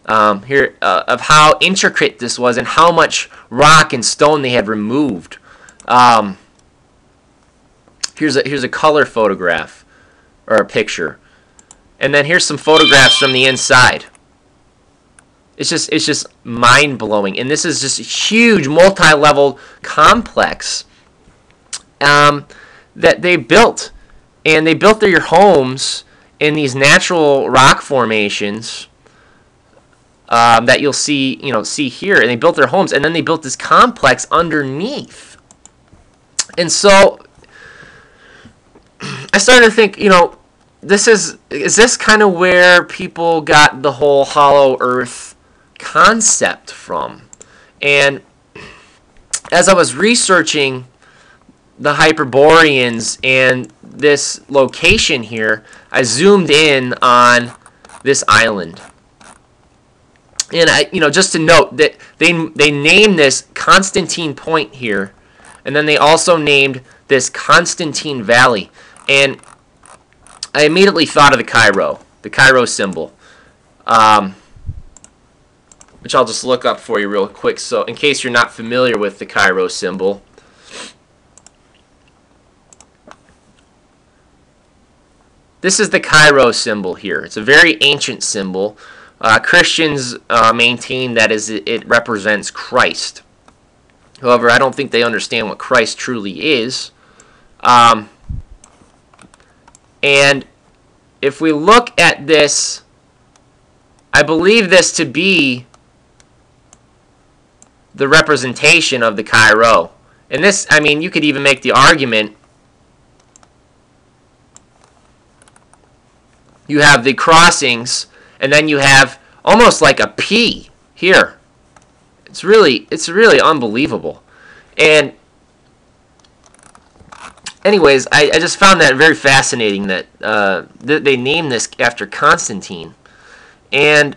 here of how intricate this was and how much rock and stone they had removed. Here's a color photograph or a picture, and then here's some photographs from the inside. It's just mind blowing, and this is just a huge multi-level complex that they built, and they built their homes in these natural rock formations that you'll see here, and they built their homes, and then they built this complex underneath. And so I started to think, is this kind of where people got the whole hollow earth concept from? And as I was researching the Hyperboreans and this location here, I zoomed in on this island. And just to note that they named this Constantine Point here, and then they also named this Constantine Valley. And I immediately thought of the Chi-Rho symbol, which I'll just look up for you real quick. So in case you're not familiar with the Chi-Rho symbol, this is the Chi-Rho symbol here. It's a very ancient symbol. Christians maintain that it represents Christ. However, I don't think they understand what Christ truly is. And if we look at this, I believe this to be the representation of the Chi-Rho. And this, you could even make the argument, you have the crossings, and then you have almost like a P here. It's really unbelievable. And anyways, I just found that very fascinating that they named this after Constantine. And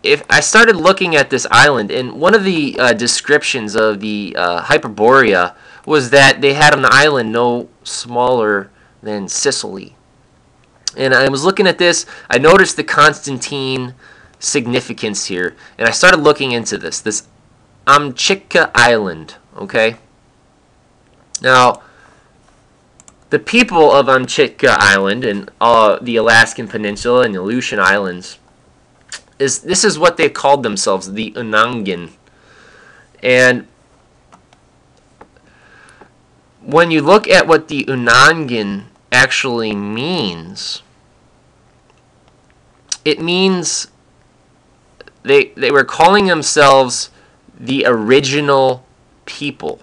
if I started looking at this island, and one of the descriptions of the Hyperborea was that they had an island no smaller than Sicily. And I was looking at this, I noticed the Constantine significance here, and I started looking into this Amchitka Island, okay? Now, the people of Amchitka Island and the Alaskan Peninsula and the Aleutian Islands, this is what they called themselves, the Unangan. And when you look at what the Unangan actually means, it means they were calling themselves the original people.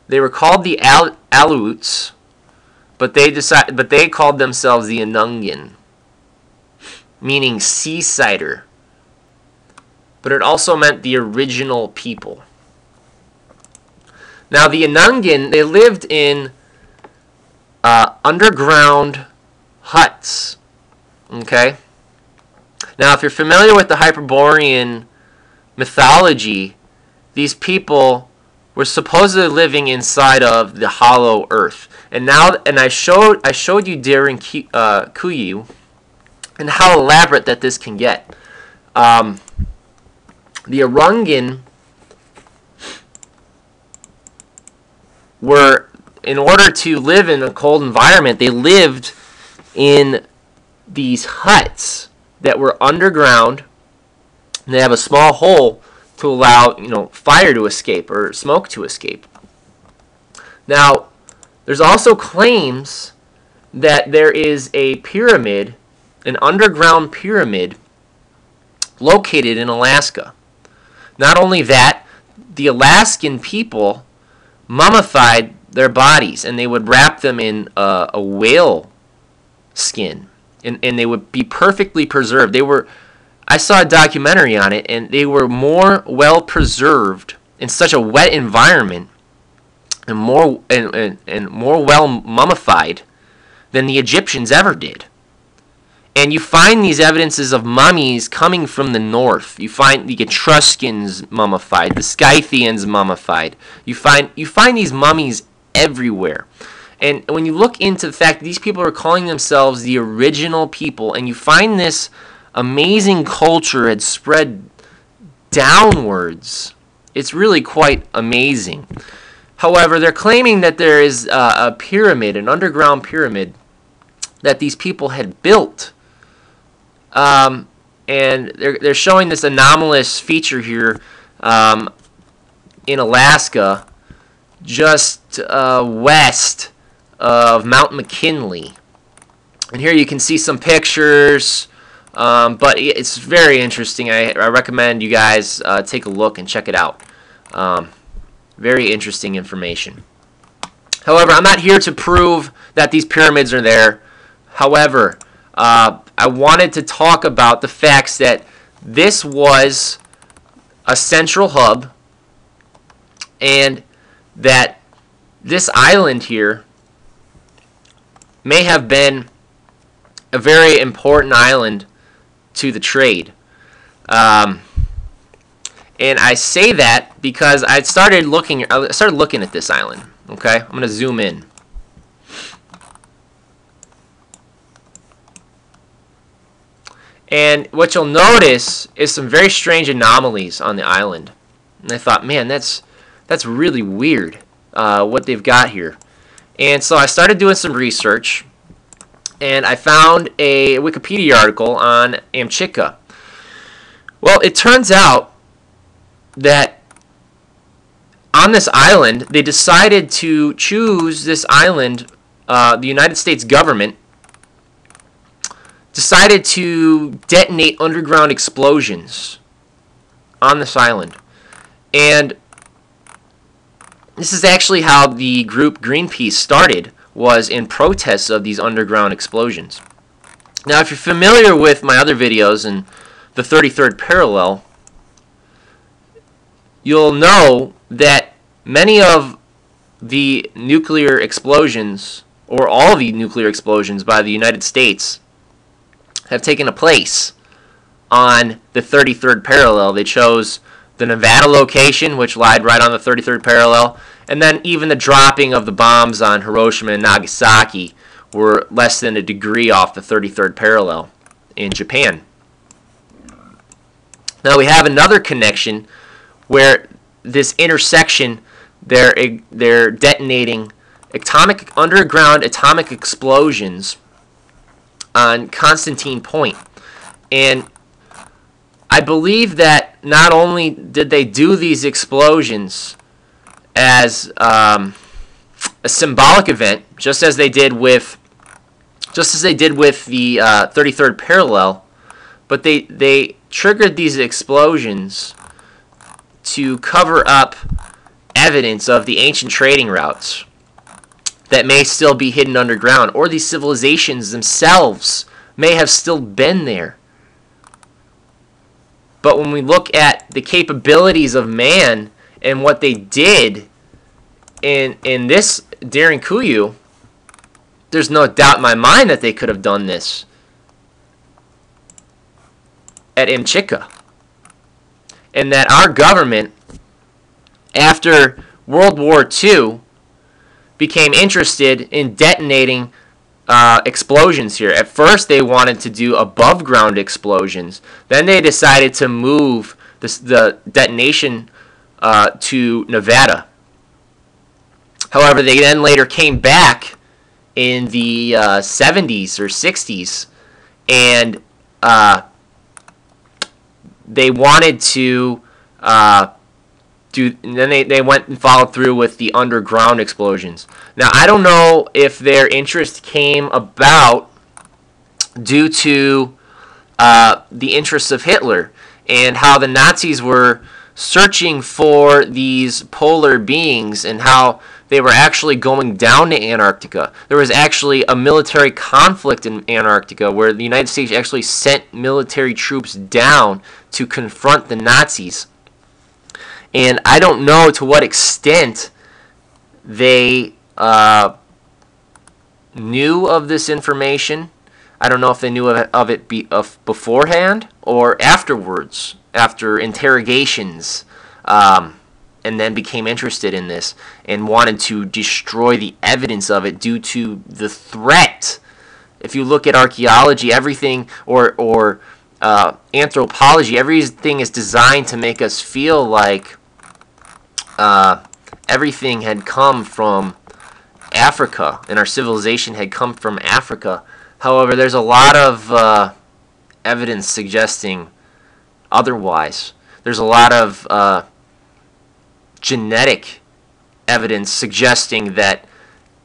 They were called the Aleuts, but they called themselves the Unangan, meaning seasider. But it also meant the original people. Now the Unangan, they lived in underground huts. Okay? Now, if you're familiar with the Hyperborean mythology, these people were supposedly living inside of the hollow earth. And I showed you during Kuyu and how elaborate that this can get. The Urungan were, in order to live in a cold environment, they lived in these huts that were underground, and they have a small hole to allow fire to escape or smoke to escape. Now, there's also claims that there is a pyramid, an underground pyramid, located in Alaska. Not only that, the Alaskan people mummified their bodies, and they would wrap them in a whale skin, and they would be perfectly preserved. I saw a documentary on it, and they were more well preserved in such a wet environment, and more well mummified than the Egyptians ever did. And you find these evidences of mummies coming from the north. You find the Etruscans mummified, the Scythians mummified. You find these mummies everywhere. And when you look into the fact that these people are calling themselves the original people, and you find this amazing culture had spread downwards. It's really quite amazing. However, they're claiming that there is a pyramid, an underground pyramid, that these people had built. And they're showing this anomalous feature here in Alaska, just west of Mount McKinley. And here you can see some pictures, but it's very interesting. I recommend you guys take a look and check it out. Very interesting information. However, I'm not here to prove that these pyramids are there. However, I wanted to talk about the facts that this was a central hub, and that this island here may have been a very important island to the trade. And I say that because I started looking at this island. Okay, I'm going to zoom in. And what you'll notice is some very strange anomalies on the island. And I thought, man, that's really weird what they've got here. And so I started doing some research, and I found a Wikipedia article on Amchitka. Well, it turns out that on this island, they decided to choose this island, the United States government decided to detonate underground explosions on this island. And this is actually how the group Greenpeace started, was in protests of these underground explosions. Now, if you're familiar with my other videos in the 33rd parallel, you'll know that many of the nuclear explosions, or all the nuclear explosions by the United States, have taken a place on the 33rd parallel. They chose the Nevada location, which lied right on the 33rd parallel, and then even the dropping of the bombs on Hiroshima and Nagasaki were less than a degree off the 33rd parallel in Japan. Now we have another connection where this intersection, they're detonating underground atomic explosions on Constantine Point. And I believe that not only did they do these explosions as a symbolic event, just as they did with the 33rd parallel, but they triggered these explosions to cover up evidence of the ancient trading routes that may still be hidden underground, or these civilizations themselves may have still been there. But when we look at the capabilities of man and what they did in this daring coup, there's no doubt in my mind that they could have done this at Amchitka. And that our government, after World War II, became interested in detonating explosions here. At first, they wanted to do above-ground explosions. Then they decided to move the detonation to Nevada. However, they then later came back in the 70s or 60s, and they wanted to and then they went and followed through with the underground explosions. Now, I don't know if their interest came about due to the interests of Hitler and how the Nazis were searching for these polar beings and how they were actually going down to Antarctica. There was actually a military conflict in Antarctica where the United States actually sent military troops down to confront the Nazis. And I don't know to what extent they knew of this information. I don't know if they knew of it beforehand or afterwards, after interrogations, and then became interested in this and wanted to destroy the evidence of it due to the threat. If you look at archaeology, everything or Anthropology, everything is designed to make us feel like everything had come from Africa, and our civilization had come from Africa. However, there's a lot of evidence suggesting otherwise. There's a lot of genetic evidence suggesting that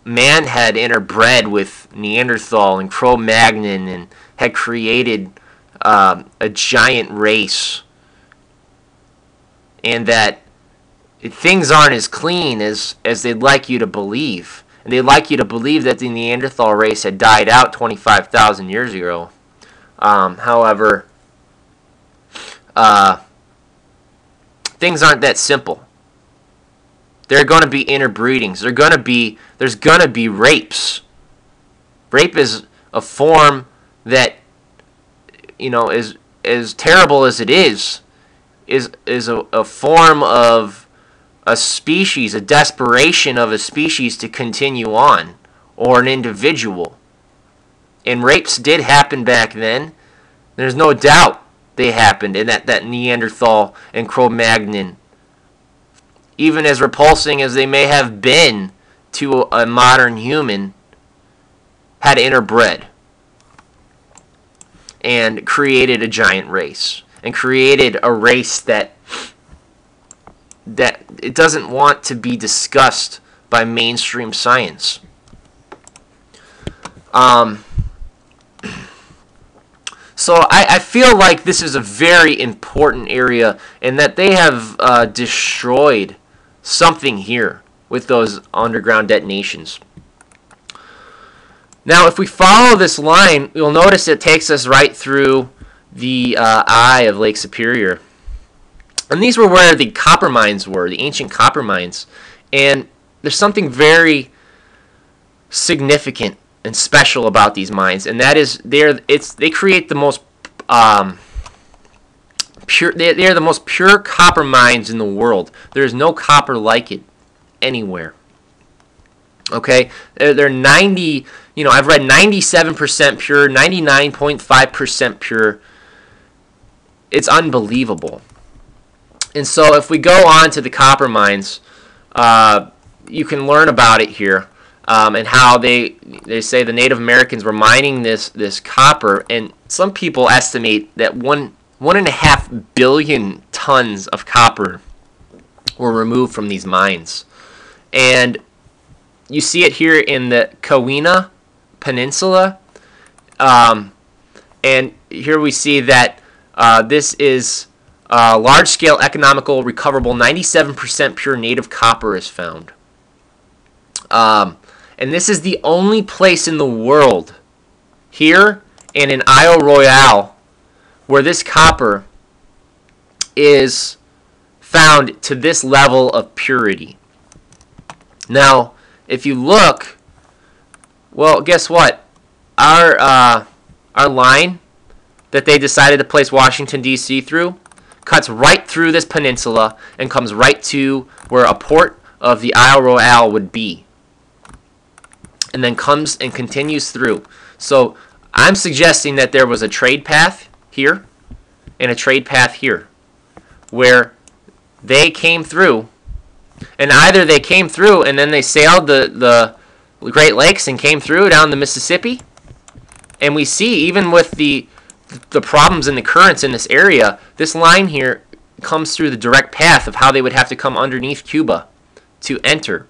man had interbred with Neanderthal and Cro-Magnon and had created a giant race, and that things aren't as clean as they'd like you to believe. And they'd like you to believe that the Neanderthal race had died out 25,000 years ago. However, things aren't that simple. There are going to be interbreedings. There's going to be rapes. Rape is a form that, is as terrible as it is a form of a species, a desperation of a species to continue on, or an individual. And rapes did happen back then. There's no doubt they happened, and that Neanderthal and Cro-Magnon, even as repulsing as they may have been to a modern human, had interbred and created a giant race, and created a race that it doesn't want to be discussed by mainstream science. So I feel like this is a very important area, and that they have destroyed something here with those underground detonations. Now, if we follow this line, you'll notice it takes us right through the eye of Lake Superior. And these were where the copper mines were, the ancient copper mines. And there's something very significant and special about these mines, and that is they create the most pure. They are the most pure copper mines in the world. There is no copper like it anywhere. Okay, they're 90. I've read 97% pure, 99.5% pure. It's unbelievable. And so, if we go on to the copper mines, you can learn about it here. And how they say the Native Americans were mining this copper, and some people estimate that 1.5 billion tons of copper were removed from these mines. And you see it here in the Keweenaw Peninsula, and here we see that this is large-scale, economical, recoverable, 97% pure native copper is found. And this is the only place in the world, here and in Isle Royale, where this copper is found to this level of purity. Now, if you look, well, guess what? Our line that they decided to place Washington, D.C. through cuts right through this peninsula and comes right to where a port of the Isle Royale would be, and then comes and continues through. So I'm suggesting that there was a trade path here and a trade path here where they came through, and either they came through and then they sailed the Great Lakes and came through down the Mississippi. And we see, even with the problems in the currents in this area, this line here comes through the direct path of how they would have to come underneath Cuba to enter.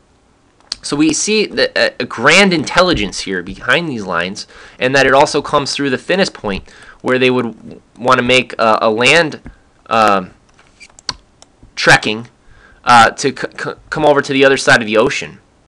So we see a grand intelligence here behind these lines, and that it also comes through the thinnest point where they would want to make a land trekking to come over to the other side of the ocean.